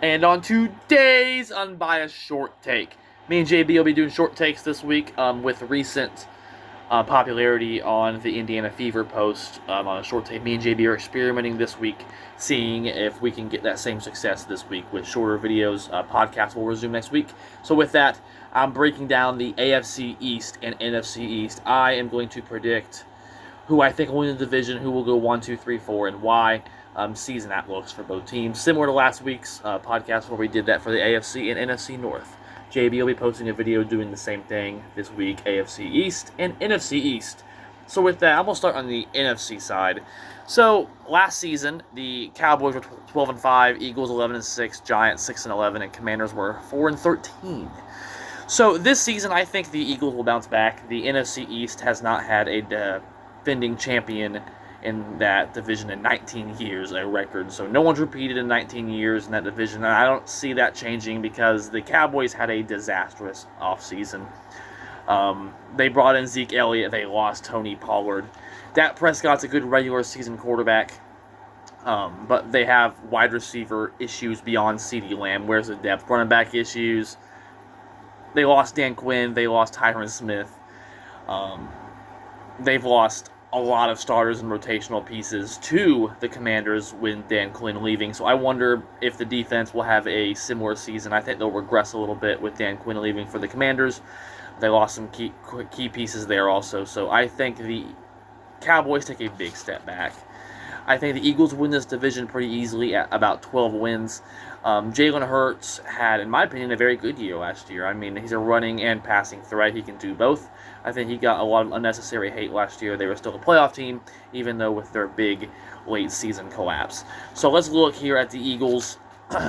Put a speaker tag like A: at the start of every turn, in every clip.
A: And on today's Unbiased Short Take, me and JB will be doing short takes this week with recent popularity on the Indiana Fever post on a short take. Me and JB are experimenting this week, seeing if we can get that same success this week with shorter videos. Podcast will resume next week. So with that, I'm breaking down the AFC East and NFC East. I am going to predict who I think will win the division, who will go 1, 2, 3, 4, and why. Season outlooks for both teams, similar to last week's podcast where we did that for the AFC and NFC North. JB will be posting a video doing the same thing this week, AFC East and NFC East. So with that, I'm going to start on the NFC side. So last season, the Cowboys were 12-5, Eagles 11-6, Giants 6-11, and Commanders were 4-13. So this season, I think the Eagles will bounce back. The NFC East has not had a defending champion in that division in 19 years, a record. So no one's repeated in 19 years in that division. And I don't see that changing because the Cowboys had a disastrous offseason. They brought in Zeke Elliott. They lost Tony Pollard. Dak Prescott's a good regular season quarterback. But they have wide receiver issues beyond CeeDee Lamb. Where's the depth? Running back issues. They lost Dan Quinn. They lost Tyron Smith. They've lost a lot of starters and rotational pieces to the Commanders with Dan Quinn leaving. So I wonder if the defense will have a similar season. I think they'll regress a little bit with Dan Quinn leaving for the Commanders. They lost some key pieces there also. So I think the Cowboys take a big step back. I think the Eagles win this division pretty easily at about 12 wins. Jalen Hurts had, in my opinion, a very good year last year. I mean, he's a running and passing threat. He can do both. I think he got a lot of unnecessary hate last year. They were still a playoff team, even though with their big late-season collapse. So let's look here at the Eagles.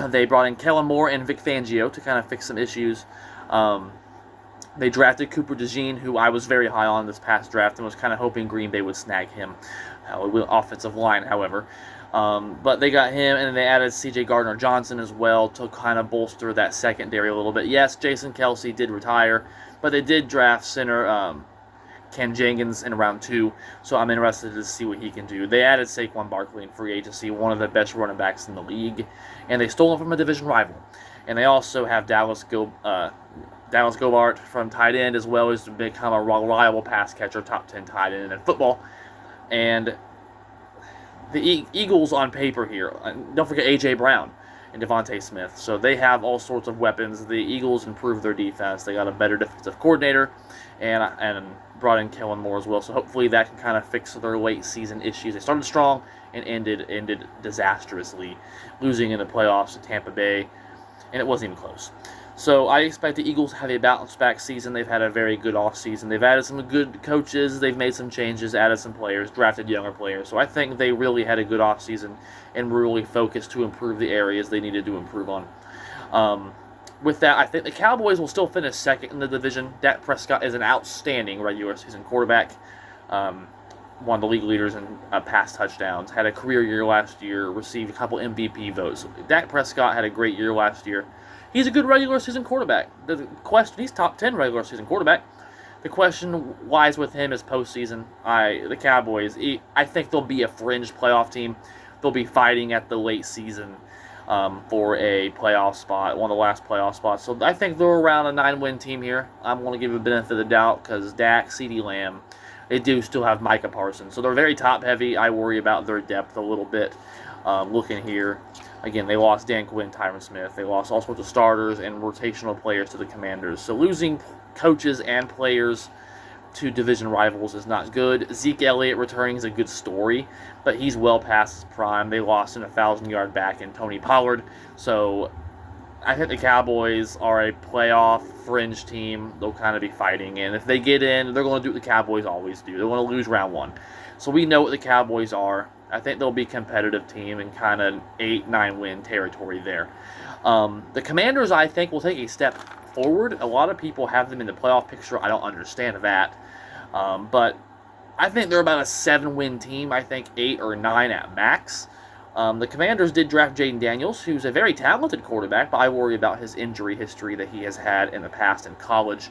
A: They brought in Kellen Moore and Vic Fangio to kind of fix some issues. They drafted Cooper DeJean, who I was very high on this past draft and was kind of hoping Green Bay would snag him. With offensive line, however. But they got him, and then they added C.J. Gardner-Johnson as well to kind of bolster that secondary a little bit. Yes, Jason Kelce did retire, but they did draft center Ken Jenkins in round 2, so I'm interested to see what he can do. They added Saquon Barkley in free agency, one of the best running backs in the league, and they stole him from a division rival. And they also have Dallas Goedert from tight end, as well as to become a reliable pass catcher, top 10 tight end in football. And the Eagles on paper here, don't forget A.J. Brown and Devontae Smith. So they have all sorts of weapons. The Eagles improved their defense. They got a better defensive coordinator and brought in Kellen Moore as well. So hopefully that can kind of fix their late season issues. They started strong and ended disastrously, losing in the playoffs to Tampa Bay, and it wasn't even close. So I expect the Eagles to have a bounce-back season. They've had a very good offseason. They've added some good coaches. They've made some changes, added some players, drafted younger players. So I think they really had a good offseason and really focused to improve the areas they needed to improve on. With that, I think the Cowboys will still finish second in the division. Dak Prescott is an outstanding regular season quarterback. One of the league leaders in pass touchdowns. Had a career year last year. Received a couple MVP votes. So Dak Prescott had a great year last year. He's a good regular season quarterback. He's top 10 regular season quarterback. The question lies with him is postseason. The Cowboys, I think they'll be a fringe playoff team. They'll be fighting at the late season for a playoff spot, one of the last playoff spots. So I think they're around a 9-win team here. I'm going to give a benefit of the doubt because Dak, CeeDee Lamb, they do still have Micah Parsons. So they're very top-heavy. I worry about their depth a little bit. Looking here, again, they lost Dan Quinn, Tyron Smith. They lost all sorts of starters and rotational players to the Commanders. So losing coaches and players to division rivals is not good. Zeke Elliott returning is a good story, but he's well past his prime. They lost an 1,000-yard back in Tony Pollard. So I think the Cowboys are a playoff fringe team. They'll kind of be fighting, and if they get in, they're going to do what the Cowboys always do. They're going to lose round 1. So we know what the Cowboys are. I think they'll be a competitive team in kind of 8-9 win territory there. The Commanders, I think, will take a step forward. A lot of people have them in the playoff picture. I don't understand that. But I think they're about a 7-win team. I think 8 or 9 at max. The Commanders did draft Jaden Daniels, who's a very talented quarterback, but I worry about his injury history that he has had in the past in college.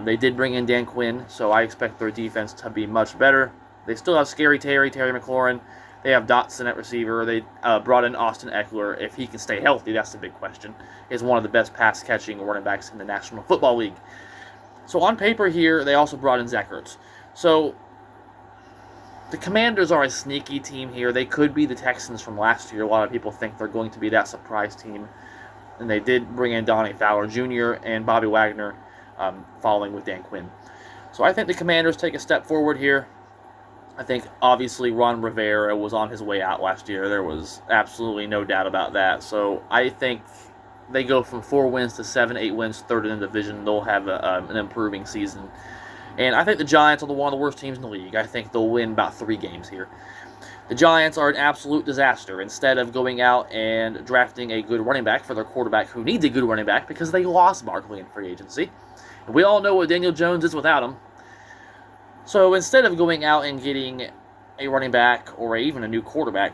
A: They did bring in Dan Quinn, so I expect their defense to be much better. They still have Scary Terry McLaurin. They have Dotson at receiver. They brought in Austin Eckler. If he can stay healthy, that's the big question. He's one of the best pass-catching running backs in the National Football League. So on paper here, they also brought in Zach Ertz. So the Commanders are a sneaky team here. They could be the Texans from last year. A lot of people think they're going to be that surprise team. And they did bring in Donnie Fowler Jr. and Bobby Wagner following with Dan Quinn. So I think the Commanders take a step forward here. I think, obviously, Ron Rivera was on his way out last year. There was absolutely no doubt about that. So I think they go from 4 wins to 7, 8 wins, third in the division. They'll have an improving season. And I think the Giants are one of the worst teams in the league. I think they'll win about 3 games here. The Giants are an absolute disaster. Instead of going out and drafting a good running back for their quarterback who needs a good running back because they lost Barkley in free agency. And we all know what Daniel Jones is without him. So instead of going out and getting a running back or even a new quarterback,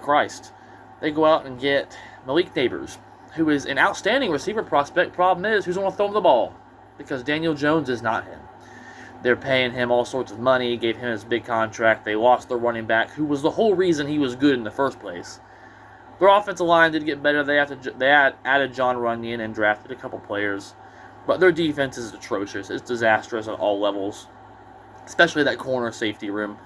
A: they go out and get Malik Neighbors, who is an outstanding receiver prospect. Problem is, who's going to throw him the ball? Because Daniel Jones is not him. They're paying him all sorts of money, gave him his big contract. They lost their running back, who was the whole reason he was good in the first place. Their offensive line did get better. They added John Runyon and drafted a couple players. But their defense is atrocious. It's disastrous at all levels, especially that corner safety room.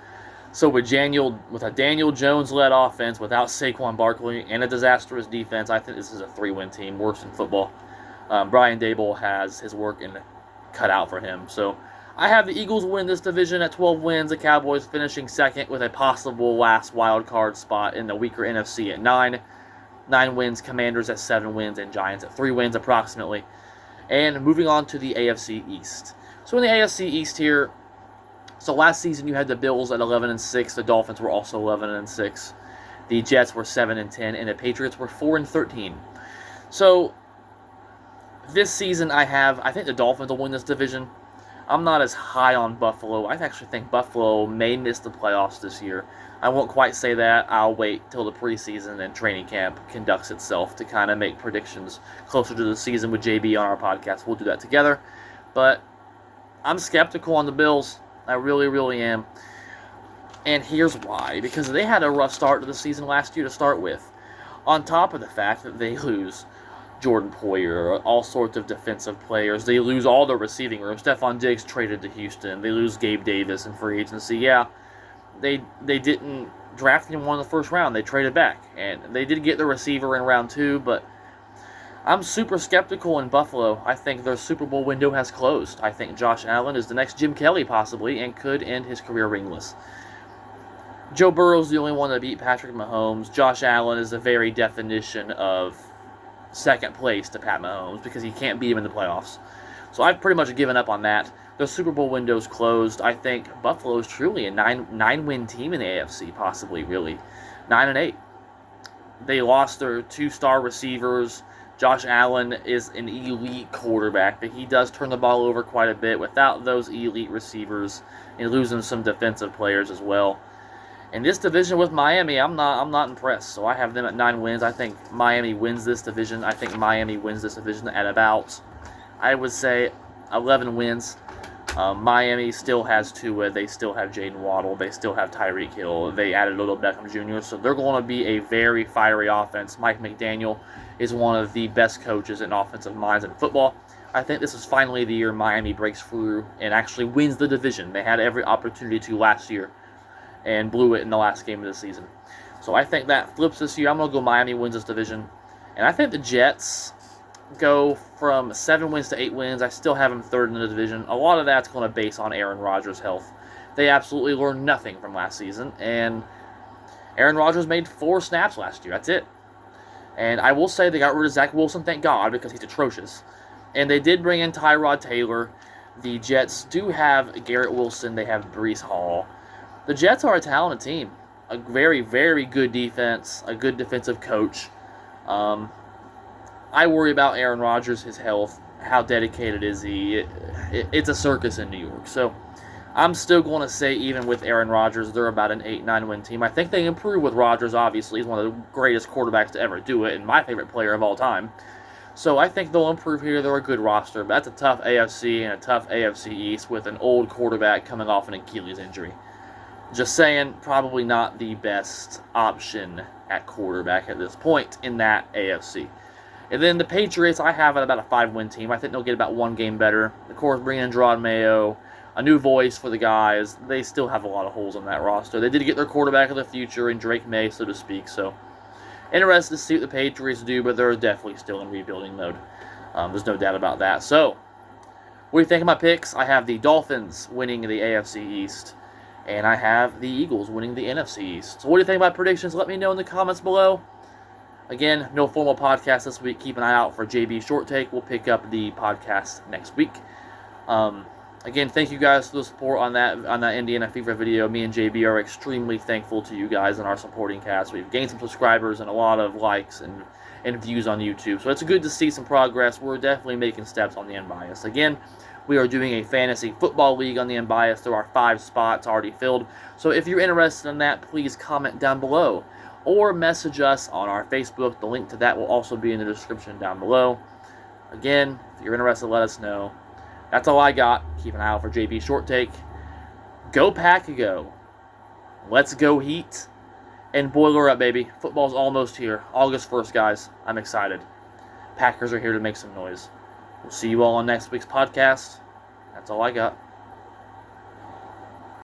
A: So with a Daniel Jones-led offense, without Saquon Barkley, and a disastrous defense, I think this is a 3-win team, worse in football. Brian Daboll has his work cut out for him. So I have the Eagles win this division at 12 wins, the Cowboys finishing second with a possible last wild card spot in the weaker NFC at 9. 9 wins, Commanders at 7 wins, and Giants at 3 wins approximately. And moving on to the AFC East. So in the AFC East here, so last season you had the Bills at 11-6, the Dolphins were also 11-6, the Jets were 7-10, and the Patriots were 4-13. So this season I think the Dolphins will win this division. I'm not as high on Buffalo. I actually think Buffalo may miss the playoffs this year. I won't quite say that. I'll wait till the preseason and training camp conducts itself to kind of make predictions closer to the season with JB on our podcast. We'll do that together. But I'm skeptical on the Bills. I really, really am. And here's why. Because they had a rough start to the season last year to start with. On top of the fact that they lose Jordan Poyer, all sorts of defensive players. They lose all their receiving room. Stephon Diggs traded to Houston. They lose Gabe Davis in free agency. Yeah, they didn't draft anyone in the first round. They traded back. And they did get the receiver in round 2, but I'm super skeptical in Buffalo. I think their Super Bowl window has closed. I think Josh Allen is the next Jim Kelly possibly and could end his career ringless. Joe Burrow's the only one that beat Patrick Mahomes. Josh Allen is the very definition of second place to Pat Mahomes because he can't beat him in the playoffs. So I've pretty much given up on that. The Super Bowl window's closed. I think Buffalo's truly a 9-win team in the AFC, possibly, really. 9-8. They lost their 2-star receivers. Josh Allen is an elite quarterback, but he does turn the ball over quite a bit without those elite receivers and losing some defensive players as well. In this division with Miami, I'm not impressed. So I have them at 9 wins. I think Miami wins this division. I think Miami wins this division at about, I would say, 11 wins. Miami still has Tua. They still have Jaden Waddle. They still have Tyreek Hill. They added Odell Beckham Jr. So they're going to be a very fiery offense. Mike McDaniel is one of the best coaches and offensive minds in football. I think this is finally the year Miami breaks through and actually wins the division. They had every opportunity to last year and blew it in the last game of the season. So I think that flips this year. I'm going to go Miami wins this division. And I think the Jets go from 7 wins to 8 wins. I still have them third in the division. A lot of that's going to base on Aaron Rodgers' health. They absolutely learned nothing from last season. And Aaron Rodgers made 4 snaps last year. That's it. And I will say they got rid of Zach Wilson, thank God, because he's atrocious. And they did bring in Tyrod Taylor. The Jets do have Garrett Wilson. They have Breece Hall. The Jets are a talented team. A very, very good defense. A good defensive coach. I worry about Aaron Rodgers, his health. How dedicated is he? It's a circus in New York. So I'm still going to say, even with Aaron Rodgers, they're about an 8-9 win team. I think they improve with Rodgers, obviously. He's one of the greatest quarterbacks to ever do it and my favorite player of all time. So I think they'll improve here. They're a good roster. But that's a tough AFC and a tough AFC East with an old quarterback coming off an Achilles injury. Just saying, probably not the best option at quarterback at this point in that AFC. And then the Patriots, I have at about a 5-win team. I think they'll get about one game better. Of course, bringing in Gerard Mayo, a new voice for the guys. They still have a lot of holes on that roster. They did get their quarterback of the future in Drake May, so to speak. So, interested to see what the Patriots do, but they're definitely still in rebuilding mode. There's no doubt about that. So, what do you think of my picks? I have the Dolphins winning the AFC East, and I have the Eagles winning the NFC East. So, what do you think of my predictions? Let me know in the comments below. Again, no formal podcast this week. Keep an eye out for JB Short Take. We'll pick up the podcast next week. Again, thank you guys for the support on that Indiana Fever video. Me and JB are extremely thankful to you guys and our supporting cast. We've gained some subscribers and a lot of likes and views on YouTube. So it's good to see some progress. We're definitely making steps on the Unbiased. Again, we are doing a fantasy football league on the Unbiased. There are 5 spots already filled. So if you're interested in that, please comment down below. Or message us on our Facebook. The link to that will also be in the description down below. Again, if you're interested, let us know. That's all I got. Keep an eye out for JB Short Take. Go Pack Go. Let's go Heat. And boiler up, baby. Football's almost here. August 1st, guys. I'm excited. Packers are here to make some noise. We'll see you all on next week's podcast. That's all I got.